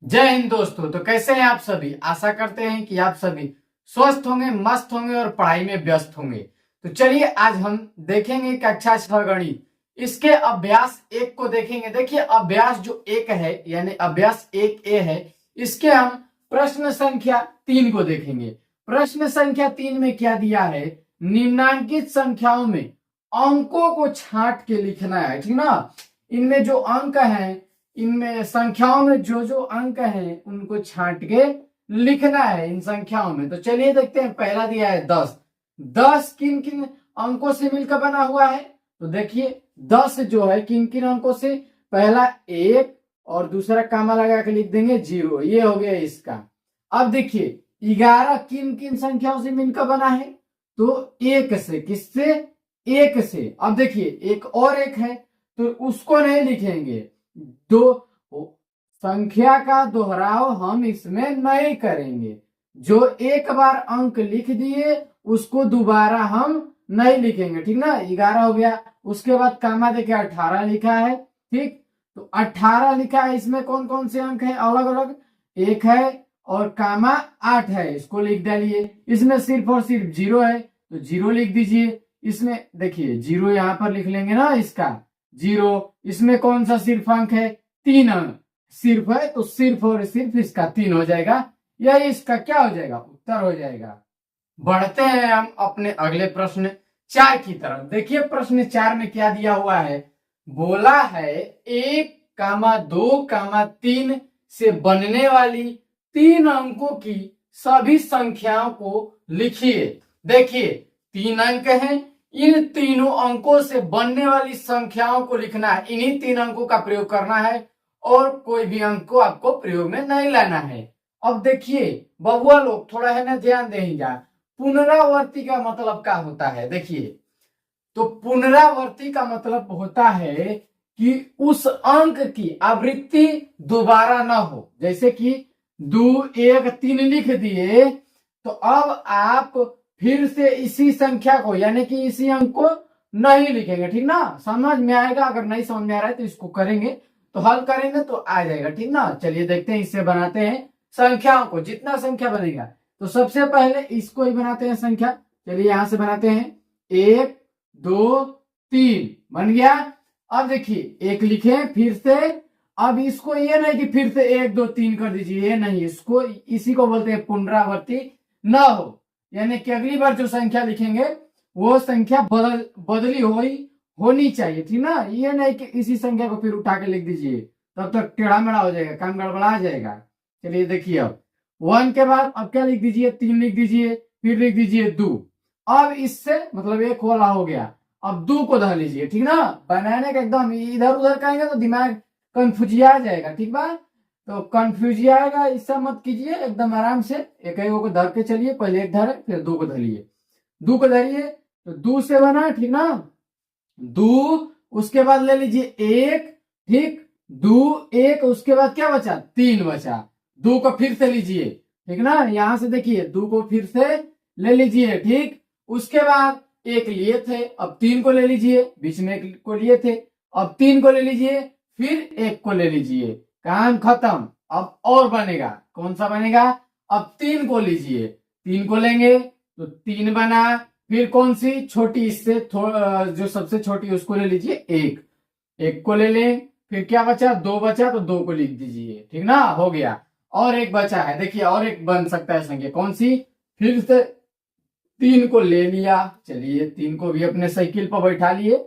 जय हिंद दोस्तों। तो कैसे हैं आप सभी। आशा करते हैं कि आप सभी स्वस्थ होंगे, मस्त होंगे और पढ़ाई में व्यस्त होंगे। तो चलिए आज हम देखेंगे कक्षा 6 गणित, इसके अभ्यास 1 को देखेंगे। देखिए अभ्यास जो 1 है यानी अभ्यास 1A है, इसके हम प्रश्न संख्या 3 को देखेंगे। प्रश्न संख्या 3 में क्या दिया है, निम्नांकित संख्याओं में अंकों को छांट के लिखना है, ठीक ना। इनमें जो अंक हैं, इनमें संख्याओं में जो जो अंक हैं उनको छांट के लिखना है इन संख्याओं में। तो चलिए देखते हैं। पहला दिया है 10। 10 किन किन अंकों से मिलकर बना हुआ है, तो देखिए 10 जो है किन किन अंकों से, पहला 1 और दूसरा कामा लगा के लिख देंगे 0, ये हो गया इसका। अब देखिए 11 किन किन संख्याओं से मिलकर बना है, तो 1 से। किससे? 1 से। अब देखिए एक और 1 है तो उसको नहीं लिखेंगे, दो संख्या का दोहराव हम इसमें नहीं करेंगे। जो एक बार अंक लिख दिए उसको दोबारा हम नहीं लिखेंगे, ठीक ना। 11 हो गया, उसके बाद कामा देखिए 18 लिखा है, ठीक। तो 18 लिखा है, इसमें कौन कौन से अंक हैं अलग अलग, 1 है और कामा 8 है, इसको लिख डालिए। इसमें सिर्फ और सिर्फ 0 है तो 0 लिख दीजिए। इसमें देखिए 0 यहां पर लिख लेंगे ना, इसका 0। इसमें कौन सा सिर्फ अंक है, 3 अंक सिर्फ है, तो सिर्फ और सिर्फ इसका 3 हो जाएगा, या इसका क्या हो जाएगा, उत्तर हो जाएगा। बढ़ते हैं हम अपने अगले प्रश्न 4 की तरफ। देखिए प्रश्न 4 में क्या दिया हुआ है, बोला है 1, 2, 3 से बनने वाली 3 अंकों की सभी संख्याओं को लिखिए। देखिए 3 अंक हैं, इन तीनों अंकों से बनने वाली संख्याओं को लिखना है, इन्हीं 3 अंकों का प्रयोग करना है और कोई भी अंक को आपको प्रयोग में नहीं लाना है। अब देखिए बबुआ लोग थोड़ा है ना ध्यान देंगे, पुनरावर्ती का मतलब क्या होता है। देखिए तो पुनरावर्ती का मतलब होता है कि उस अंक की आवृत्ति दोबारा ना हो। जैसे कि 2, 1, 3 लिख दिए तो अब आप फिर से इसी संख्या को यानी कि इसी अंक को नहीं लिखेंगे, ठीक ना। समझ में आएगा। अगर नहीं समझ में आ रहा है तो इसको करेंगे, तो हल करेंगे तो आ जाएगा, ठीक ना। चलिए देखते हैं, इससे बनाते हैं संख्याओं को। जितना संख्या बनेगा तो सबसे पहले इसको ही बनाते हैं संख्या। चलिए यहां से बनाते हैं, 1, 2, 3 बन गया। अब देखिए 1 लिखे फिर से। अब इसको ये नहीं कि फिर से 1, 2, 3 कर दीजिए, ये नहीं, इसको इसी को बोलते हैं पुनरावर्ती ना हो। यानी कि अगली बार जो संख्या लिखेंगे वो संख्या बदली होनी चाहिए, ठीक ना। ये नहीं कि इसी संख्या को फिर उठा के लिख दीजिए, तब तक टेढ़ा मेढ़ा हो जाएगा, काम गड़बड़ा जाएगा। चलिए देखिए अब 1 के बाद अब क्या लिख दीजिए, 3 लिख दीजिए, फिर लिख दीजिए 2। अब इससे मतलब 1 वाला हो गया, अब 2 को धर लीजिए, ठीक ना। बनाने का एकदम इधर उधर कहेंगे तो दिमाग कंफ्यूजिया जाएगा, ठीक बा। तो कंफ्यूजिया आएगा, इससे मत कीजिए, एकदम आराम से एक को धर के चलिए। पहले 1 धरे फिर 2 को धरिए, 2 को धरिए तो 2 से बना, ठीक ना। 2 उसके बाद ले लीजिए 1, ठीक। 2, 1 उसके बाद क्या बचा, 3 बचा। 2 को फिर से लीजिए, ठीक ना। यहां से देखिए 2 को फिर से ले लीजिए, ठीक। उसके बाद 1 लिए थे, अब 3 को ले लीजिए, बीच में 1 को लिए थे, अब 3 को ले लीजिए, फिर 1 को ले लीजिए, काम खत्म। अब और बनेगा, कौन सा बनेगा, अब 3 को लीजिए, 3 को लेंगे तो 3 बना। फिर कौन सी छोटी, इससे जो सबसे छोटी उसको ले लीजिए, 1 को ले लें। फिर क्या बचा, 2 बचा तो 2 को लिख दीजिए, ठीक ना, हो गया। और 1 बचा है, देखिए और 1 बन सकता है संख्या, कौन सी, फिर से 3 को ले लिया। चलिए 3 को भी अपने साइकिल पर बैठा लिए,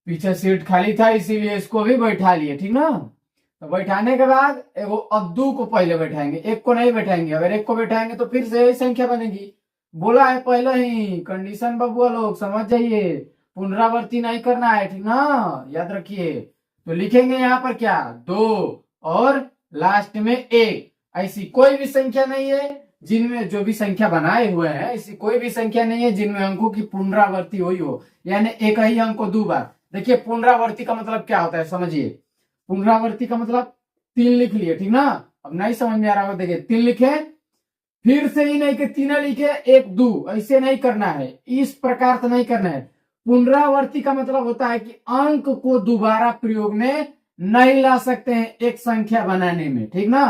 पीछे सीट खाली था इसीलिए इसको भी बैठा लिए, ठीक ना। तो बैठाने के बाद एगो अब 2 को पहले बैठाएंगे, 1 को नहीं बैठाएंगे। अगर 1 को बैठाएंगे तो फिर से यही संख्या बनेगी। बोला है पहले ही, कंडीशन बबुआ लोग समझ जाइए, पुनरावर्ती नहीं करना है, ठीक ना, याद रखिए। तो लिखेंगे यहाँ पर क्या, 2 और लास्ट में 1। ऐसी कोई भी संख्या नहीं है जिनमें, जो भी संख्या बनाए हुए हैं ऐसी कोई भी संख्या नहीं है जिनमें अंकों की पुनरावर्ती हुई हो, यानी एक ही अंक को 2 बार। देखिए पुनरावर्ती का मतलब क्या होता है समझिए। पुनरावर्ती का मतलब 3 लिख लिए, ठीक ना। अब नहीं समझ में आ रहा होगा, देखिए 3 लिखे, फिर से ही नहीं कि 3 लिखे 1, 2, ऐसे नहीं करना है, इस प्रकार से नहीं करना है। पुनरावर्ती का मतलब होता है कि अंक को दोबारा प्रयोग में नहीं ला सकते हैं एक संख्या बनाने में, ठीक ना।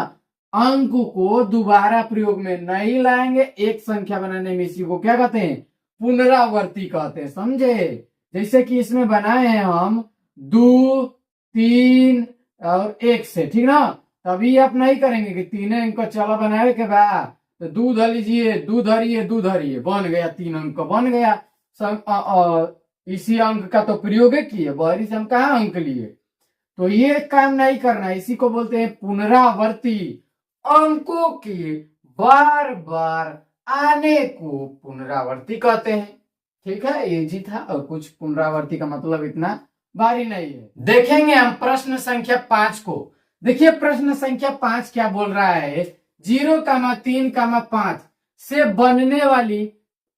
अंक को दोबारा प्रयोग में नहीं लाएंगे। एक संख्या बनाने में इसी को क्या कहते हैं? पुनरावर्ती कहते हैं, समझे? जैसे कि इसमें बनाए हैं हम 2, 3 और 1 से, ठीक ना? तभी आप नहीं करेंगे कि तीन अंक को चलो बनाए के बाद तो दूध लीजिए, दूध हरिए, दूध हरिए, बन गया, 3 अंक बन गया। इसी अंक का तो प्रयोग किए, बहरी से हम कहा अंक लिए। तो ये काम नहीं करना, इसी को बोलते हैं पुनरावर्ती। अंकों के बार बार आने को पुनरावर्ती कहते हैं। ठीक है, ये जी था, और कुछ पुनरावर्ती का मतलब इतना भारी नहीं है। देखेंगे हम प्रश्न संख्या 5 को। देखिए प्रश्न संख्या 5 क्या बोल रहा है? 0,3,5 से बनने वाली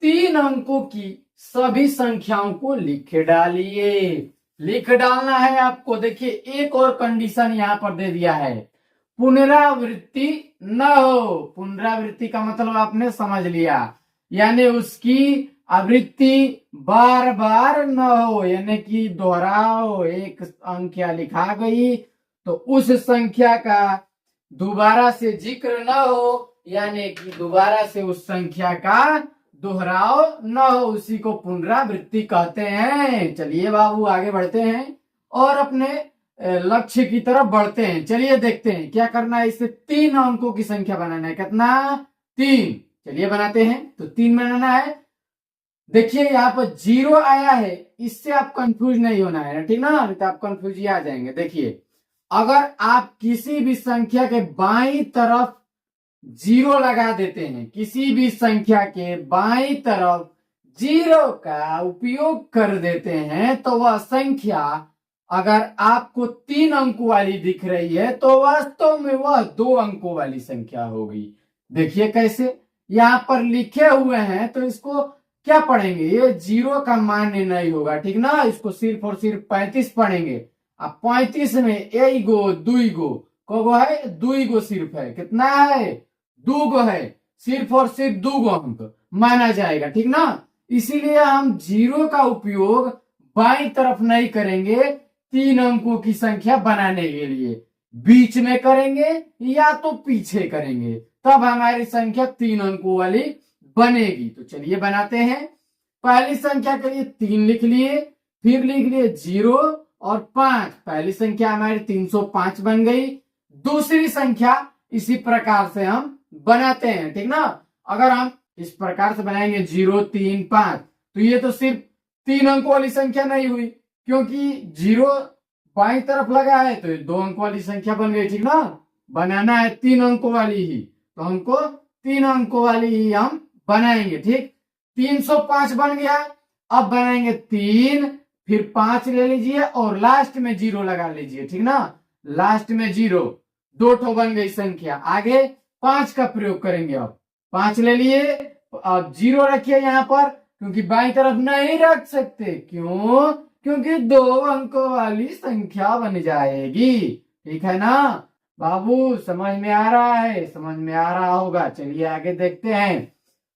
3 अंकों की सभी संख्याओं को लिख डालिए। लिख डालना है आपको। देखिए एक और कंडीशन यहां पर दे दिया है, पुनरावृत्ति न हो। पुनरावृत्ति का मतलब आपने समझ लिया, यानी उसकी आवृत्ति बार बार न हो, यानी कि दोहराओ। एक संख्या लिखा गई तो उस संख्या का दोबारा से जिक्र न हो, यानी कि दोबारा से उस संख्या का दोहराव न हो, उसी को पुनरावृत्ति कहते हैं। चलिए बाबू आगे बढ़ते हैं और अपने लक्ष्य की तरफ बढ़ते हैं। चलिए देखते हैं क्या करना है। इससे 3 अंकों की संख्या बनाना है। कितना? 3। चलिए बनाते हैं। तो 3 बनाना है। देखिए यहाँ पर 0 आया है, इससे आप कंफ्यूज नहीं होना है, ठीक ना? नहीं तो आप कंफ्यूज ही आ जाएंगे। देखिए अगर आप किसी भी संख्या के बाईं तरफ 0 लगा देते हैं, किसी भी संख्या के बाईं तरफ 0 का उपयोग कर देते हैं, तो वह संख्या अगर आपको 3 अंकों वाली दिख रही है तो वास्तव में वह 2 अंकों वाली संख्या होगी। देखिए कैसे यहाँ पर लिखे हुए हैं, तो इसको क्या पढ़ेंगे? ये 0 का मान्य नहीं होगा, ठीक ना? इसको सिर्फ और सिर्फ 35 पढ़ेंगे। अब 35 में एक गो, 2 गो, को है? 2 गो सिर्फ है। कितना है? 2 गो है। सिर्फ और सिर्फ 2 गो अंक माना जाएगा, ठीक ना? इसीलिए हम 0 का उपयोग बाईं तरफ नहीं करेंगे 3 अंकों की संख्या बनाने के लिए। बीच में करेंगे या तो पीछे करेंगे, तब हमारी संख्या 3 अंकों वाली बनेगी। तो चलिए बनाते हैं। पहली संख्या के लिए 3 लिख लिए, फिर लिख लिए 0 और 5। पहली संख्या हमारी 305 बन गई। दूसरी संख्या इसी प्रकार से हम बनाते हैं, ठीक ना? अगर हम इस प्रकार से बनाएंगे 0, 3, 5, तो ये तो सिर्फ 3 अंकों वाली संख्या नहीं हुई, क्योंकि 0 बाईं तरफ लगा है तो ये 2 अंकों वाली संख्या बन गई, ठीक ना? बनाना है 3 अंकों वाली ही, तो हमको 3 अंकों वाली ही हम बनाएंगे, ठीक? 305 बन गया। अब बनाएंगे 3, फिर 5 ले लीजिए और लास्ट में 0 लगा लीजिए, ठीक ना? लास्ट में 0, 2 ठो बन गई संख्या। आगे 5 का प्रयोग करेंगे। अब 5 ले लिए, अब 0 रखिए यहाँ पर, क्योंकि बाईं तरफ नहीं रख सकते। क्यों? क्योंकि 2 अंकों वाली संख्या बन जाएगी, ठीक है ना बाबू? समझ में आ रहा है? समझ में आ रहा होगा। चलिए आगे देखते हैं।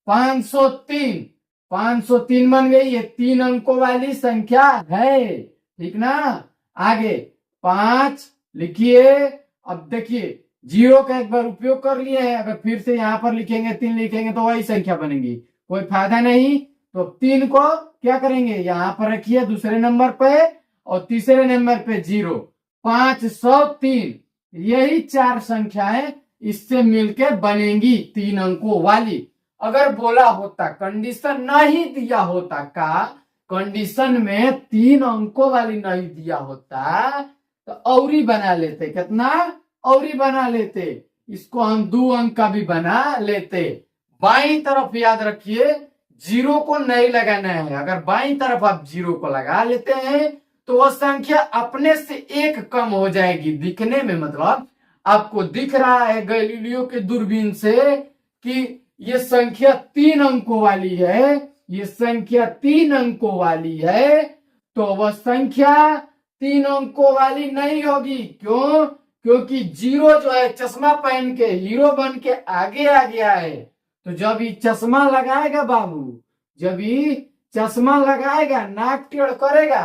503 503 बन गई। ये 3 अंकों वाली संख्या है, ठीक ना? आगे 5 लिखिए। अब देखिए 0 का एक बार उपयोग कर लिए हैं, अगर फिर से यहाँ पर लिखेंगे 3 लिखेंगे तो वही संख्या बनेगी, कोई फायदा नहीं। तो 3 को क्या करेंगे? यहाँ पर रखिए दूसरे नंबर पे, और तीसरे नंबर पे 0। 503 यही 4 संख्याएं इससे मिलकर बनेंगी 3 अंकों वाली। अगर बोला होता, कंडीशन नहीं दिया होता, का कंडीशन में 3 अंकों वाली नहीं दिया होता तो औरी बना लेते। कितना? औरी बना लेते। इसको हम 2 अंक का भी बना लेते। बाईं तरफ याद रखिए 0 को नहीं लगाना है। अगर बाईं तरफ आप 0 को लगा लेते हैं तो वह संख्या अपने से 1 कम हो जाएगी दिखने में। मतलब आपको दिख रहा है गैलीलियो के दूरबीन से कि ये संख्या 3 अंकों वाली है, ये संख्या 3 अंकों वाली है, तो वह संख्या 3 अंकों वाली नहीं होगी। क्यों? क्योंकि 0 जो है चश्मा पहन के हीरो बन के आगे आ गया है। तो जब ये चश्मा लगाएगा बाबू, जब ये चश्मा लगाएगा, नाक टेढ़ करेगा,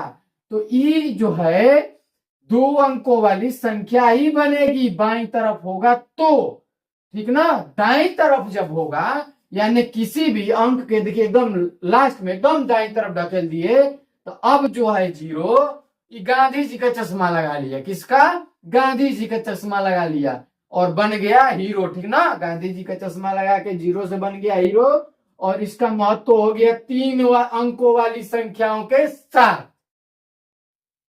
तो ये जो है 2 अंकों वाली संख्या ही बनेगी। बाईं तरफ होगा तो ठीक ना। दाईं तरफ जब होगा यानी किसी भी अंक के देखिए एकदम लास्ट में एकदम दाईं तरफ ढकेल दिए तो अब जो है 0 ये गांधी जी का चश्मा लगा लिया। किसका? गांधी जी का चश्मा लगा लिया और बन गया हीरो, ठीक ना। गांधी जी का चश्मा लगा के 0 से बन गया हीरो और इसका महत्व हो गया 3 अंकों वाली संख्याओं के साथ।